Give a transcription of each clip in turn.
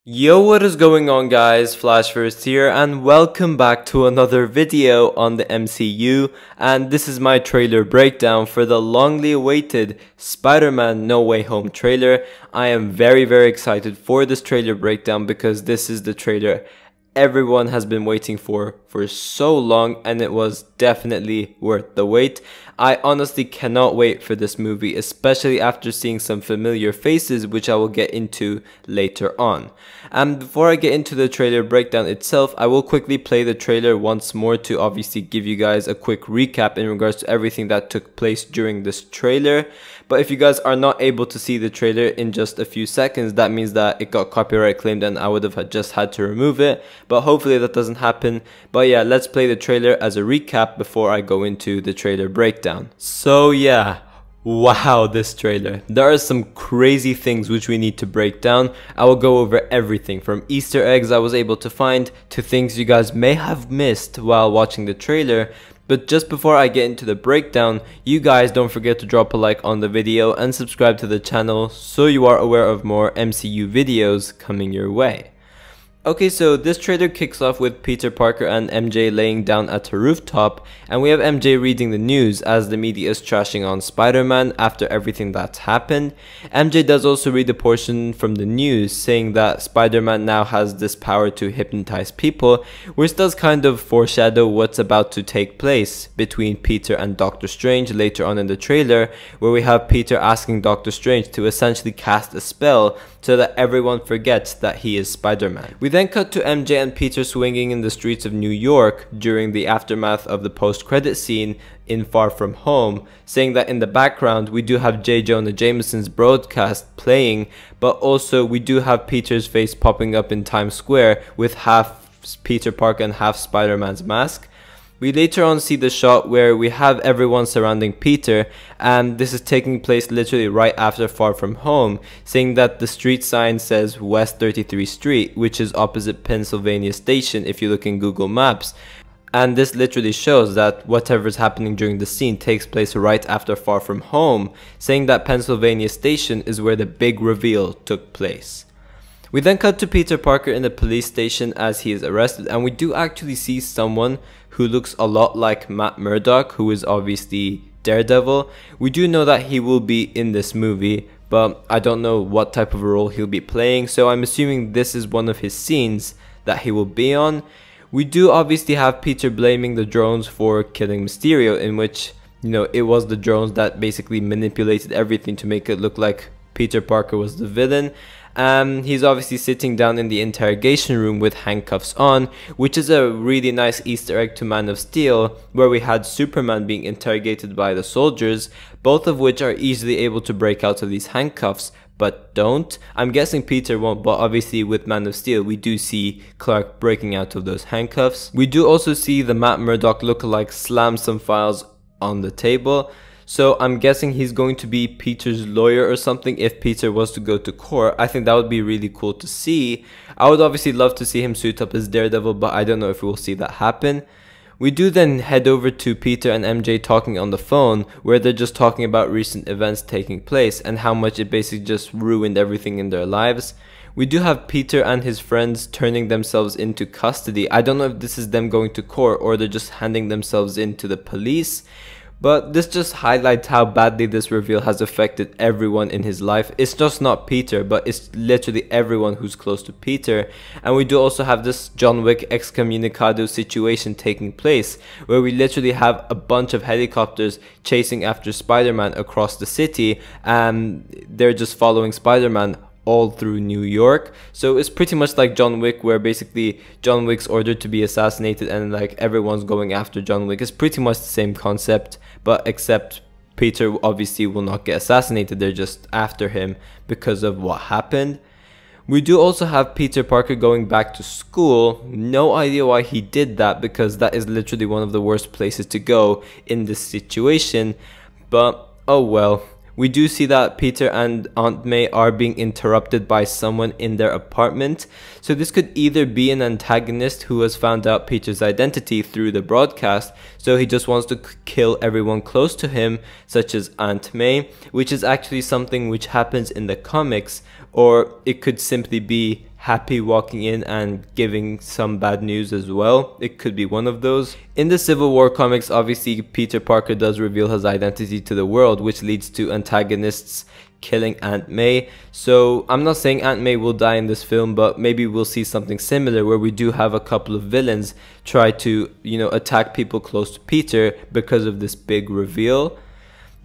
Yo, what is going on guys, Flashverse here and welcome back to another video on the MCU, and this is my trailer breakdown for the longly awaited Spider-Man No Way Home trailer. I am very excited for this trailer breakdown because this is the trailer everyone has been waiting for so long, and it was definitely worth the wait. I honestly cannot wait for this movie, especially after seeing some familiar faces, which I will get into later on. And before I get into the trailer breakdown itself, I will quickly play the trailer once more to obviously give you guys a quick recap in regards to everything that took place during this trailer. But if you guys are not able to see the trailer in just a few seconds, that means that it got copyright claimed and I would have just had to remove it. But hopefully that doesn't happen. But yeah, let's play the trailer as a recap before I go into the trailer breakdown. So yeah, wow, this trailer. There are some crazy things which we need to break down. I will go over everything from Easter eggs I was able to find to things you guys may have missed while watching the trailer. But just before I get into the breakdown, you guys don't forget to drop a like on the video and subscribe to the channel so you are aware of more MCU videos coming your way. Okay, so this trailer kicks off with Peter Parker and MJ laying down at a rooftop, and we have MJ reading the news as the media is trashing on Spider-Man after everything that's happened. MJ does also read a portion from the news saying that Spider-Man now has this power to hypnotize people, which does kind of foreshadow what's about to take place between Peter and Doctor Strange later on in the trailer, where we have Peter asking Doctor Strange to essentially cast a spell so that everyone forgets that he is Spider-Man. We then cut to MJ and Peter swinging in the streets of New York during the aftermath of the post-credit scene in Far From Home, saying that in the background we do have J. Jonah Jameson's broadcast playing, but also we do have Peter's face popping up in Times Square with half Peter Parker and half Spider-Man's mask. We later on see the shot where we have everyone surrounding Peter, and this is taking place literally right after Far From Home, saying that the street sign says West 33rd Street, which is opposite Pennsylvania Station if you look in Google Maps. And this literally shows that whatever is happening during the scene takes place right after Far From Home, saying that Pennsylvania Station is where the big reveal took place. We then cut to Peter Parker in the police station as he is arrested, and we do actually see someone who looks a lot like Matt Murdock, who is obviously Daredevil. We do know that he will be in this movie, but I don't know what type of a role he'll be playing, so I'm assuming this is one of his scenes that he will be on. We do obviously have Peter blaming the drones for killing Mysterio, in which, you know, it was the drones that basically manipulated everything to make it look like Peter Parker was the villain. He's obviously sitting down in the interrogation room with handcuffs on, which is a really nice Easter egg to Man of Steel, where we had Superman being interrogated by the soldiers, both of which are easily able to break out of these handcuffs, but don't. I'm guessing Peter won't, but obviously with Man of Steel we do see Clark breaking out of those handcuffs. We do also see the Matt Murdock lookalike slam some files on the table. So I'm guessing he's going to be Peter's lawyer or something if Peter was to go to court. I think that would be really cool to see. I would obviously love to see him suit up as Daredevil, but I don't know if we'll see that happen. We do then head over to Peter and MJ talking on the phone, where they're just talking about recent events taking place and how much it basically just ruined everything in their lives. We do have Peter and his friends turning themselves into custody. I don't know if this is them going to court or they're just handing themselves in to the police. But this just highlights how badly this reveal has affected everyone in his life. It's just not Peter, but it's literally everyone who's close to Peter. And we do also have this John Wick excommunicado situation taking place, where we literally have a bunch of helicopters chasing after Spider-Man across the city, and they're just following Spider-Man all through New York. So it's pretty much like John Wick, where basically John Wick's ordered to be assassinated and like everyone's going after John Wick. It's pretty much the same concept, but except Peter obviously will not get assassinated, they're just after him because of what happened. We do also have Peter Parker going back to school. No idea why he did that, because that is literally one of the worst places to go in this situation, but oh well. We do see that Peter and Aunt May are being interrupted by someone in their apartment. So this could either be an antagonist who has found out Peter's identity through the broadcast, so he just wants to kill everyone close to him, such as Aunt May, which is actually something which happens in the comics, or it could simply be happy walking in and giving some bad news as well. It could be one of those. In the Civil War comics, obviously Peter Parker does reveal his identity to the world, which leads to antagonists killing Aunt May. So I'm not saying Aunt May will die in this film, but maybe we'll see something similar where we do have a couple of villains try to, attack people close to Peter because of this big reveal.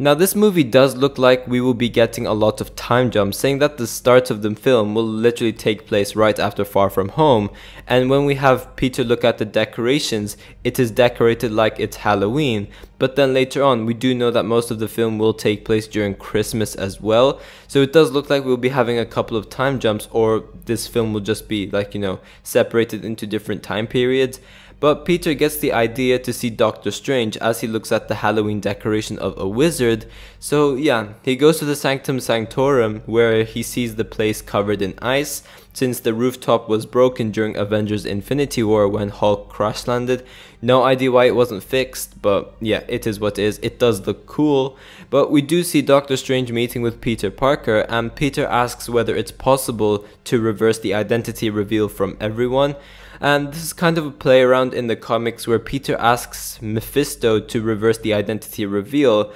Now this movie does look like we will be getting a lot of time jumps, saying that the start of the film will literally take place right after Far From Home, and when we have Peter look at the decorations, it is decorated like it's Halloween, but then later on we do know that most of the film will take place during Christmas as well, so it does look like we'll be having a couple of time jumps, or this film will just be like, separated into different time periods. But Peter gets the idea to see Doctor Strange as he looks at the Halloween decoration of a wizard. So yeah, he goes to the Sanctum Sanctorum where he sees the place covered in ice, since the rooftop was broken during Avengers Infinity War when Hulk crash landed. No idea why it wasn't fixed, but yeah, it is what it is. It does look cool. But we do see Doctor Strange meeting with Peter Parker, and Peter asks whether it's possible to reverse the identity reveal from everyone. And this is kind of a play around in the comics where Peter asks Mephisto to reverse the identity reveal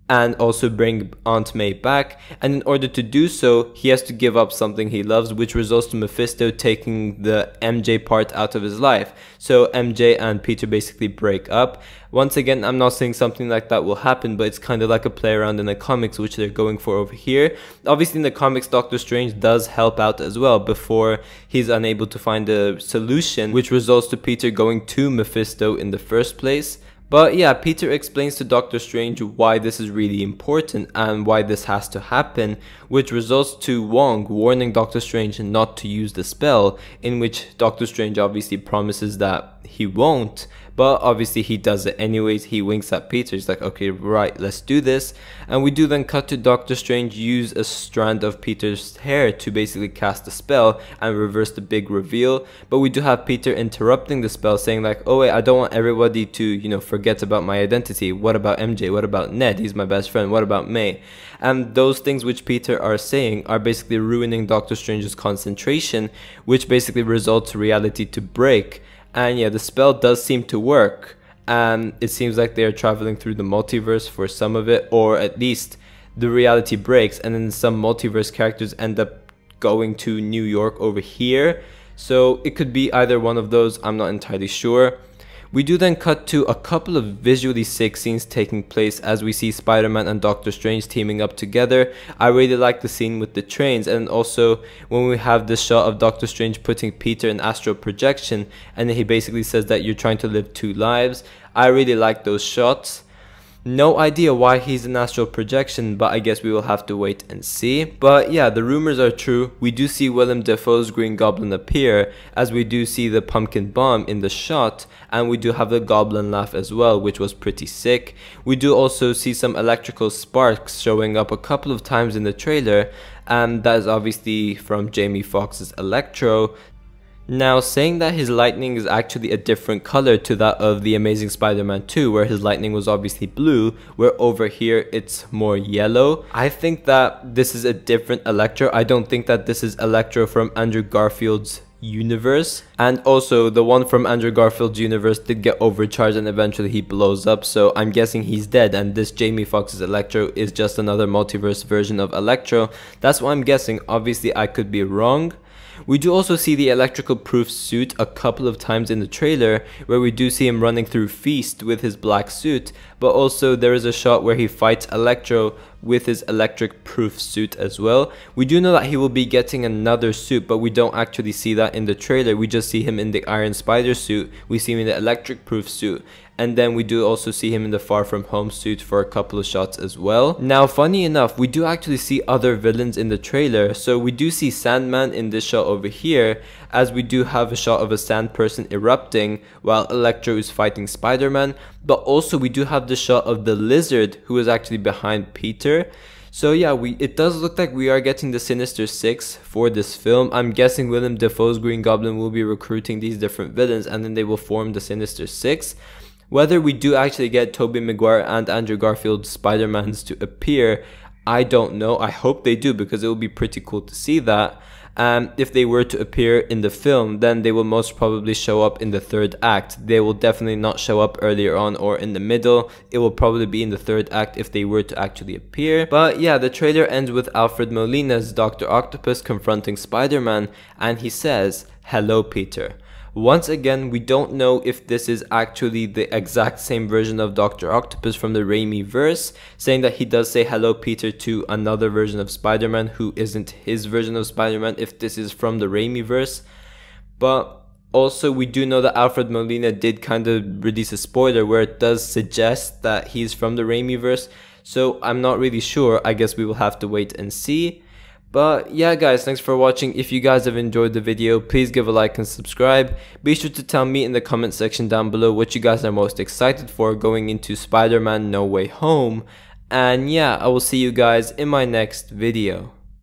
and also bring Aunt May back, and in order to do so he has to give up something he loves, which results to Mephisto taking the MJ part out of his life. So MJ and Peter basically break up. Once again, I'm not saying something like that will happen, but it's kind of like a play around in the comics, which they're going for over here. Obviously in the comics, Doctor Strange does help out as well before he's unable to find a solution, which results to Peter going to Mephisto in the first place. But yeah, Peter explains to Doctor Strange why this is really important and why this has to happen, which results to Wong warning Doctor Strange not to use the spell, in which Doctor Strange obviously promises that he won't, but obviously he does it anyways. He winks at Peter, he's like, okay, right, let's do this. And we do then cut to Doctor Strange use a strand of Peter's hair to basically cast the spell and reverse the big reveal. But we do have Peter interrupting the spell, saying like, oh wait, I don't want everybody to, forget about my identity. What about MJ? What about Ned? He's my best friend. What about May? And those things which Peter are saying are basically ruining Doctor Strange's concentration, which basically results to reality to break. And yeah, the spell does seem to work, and it seems like they are traveling through the multiverse for some of it, or at least the reality breaks and then some multiverse characters end up going to New York over here. So it could be either one of those, I'm not entirely sure. We do then cut to a couple of visually sick scenes taking place as we see Spider-Man and Doctor Strange teaming up together. I really like the scene with the trains, and also when we have this shot of Doctor Strange putting Peter in astral projection and he basically says that you're trying to live two lives. I really like those shots. No idea why he's in astral projection, but I guess we will have to wait and see. But yeah, the rumors are true. We do see Willem Dafoe's Green Goblin appear, as we do see the pumpkin bomb in the shot, and we do have the Goblin laugh as well, which was pretty sick. We do also see some electrical sparks showing up a couple of times in the trailer, and that is obviously from Jamie Foxx's Electro. Now, saying that his lightning is actually a different color to that of the Amazing Spider-Man 2, where his lightning was obviously blue, where over here it's more yellow. I think that this is a different Electro. I don't think that this is Electro from Andrew Garfield's universe. And also, the one from Andrew Garfield's universe did get overcharged and eventually he blows up, so I'm guessing he's dead, and this Jamie Foxx's Electro is just another multiverse version of Electro. That's what I'm guessing. Obviously, I could be wrong. We do also see the electrical proof suit a couple of times in the trailer, where we do see him running through Feast with his black suit, but also there is a shot where he fights Electro with his electric proof suit as well. We do know that he will be getting another suit, but we don't actually see that in the trailer. We just see him in the Iron Spider suit, we see him in the electric proof suit, and then we do also see him in the Far From Home suit for a couple of shots as well. Now, funny enough, we do actually see other villains in the trailer. So we do see Sandman in this shot over here, as we do have a shot of a sand person erupting while Electro is fighting Spider-Man, but also we do have the shot of the lizard who is actually behind Peter. So yeah, it does look like we are getting the Sinister Six for this film. I'm guessing Willem Dafoe's Green Goblin will be recruiting these different villains, and then they will form the Sinister Six. Whether we do actually get Tobey Miguire and Andrew Garfield's Spider-Mans to appear, I don't know. I hope they do, because it will be pretty cool to see that. If they were to appear in the film, then they will most probably show up in the third act. They will definitely not show up earlier on or in the middle. It will probably be in the third act if they were to actually appear. But yeah, the trailer ends with Alfred Molina's Dr. Octopus confronting Spider-Man, and he says, "Hello, Peter." Once again, we don't know if this is actually the exact same version of Dr. Octopus from the Raimi verse, saying that he does say hello Peter to another version of Spider-Man who isn't his version of Spider-Man, if this is from the Raimi verse. But also, we do know that Alfred Molina did kind of release a spoiler where it does suggest that he's from the Raimi verse, so I'm not really sure. I guess we will have to wait and see. But yeah guys, thanks for watching. If you guys have enjoyed the video, please give a like and subscribe. Be sure to tell me in the comment section down below what you guys are most excited for going into Spider-Man No Way Home. And yeah, I will see you guys in my next video.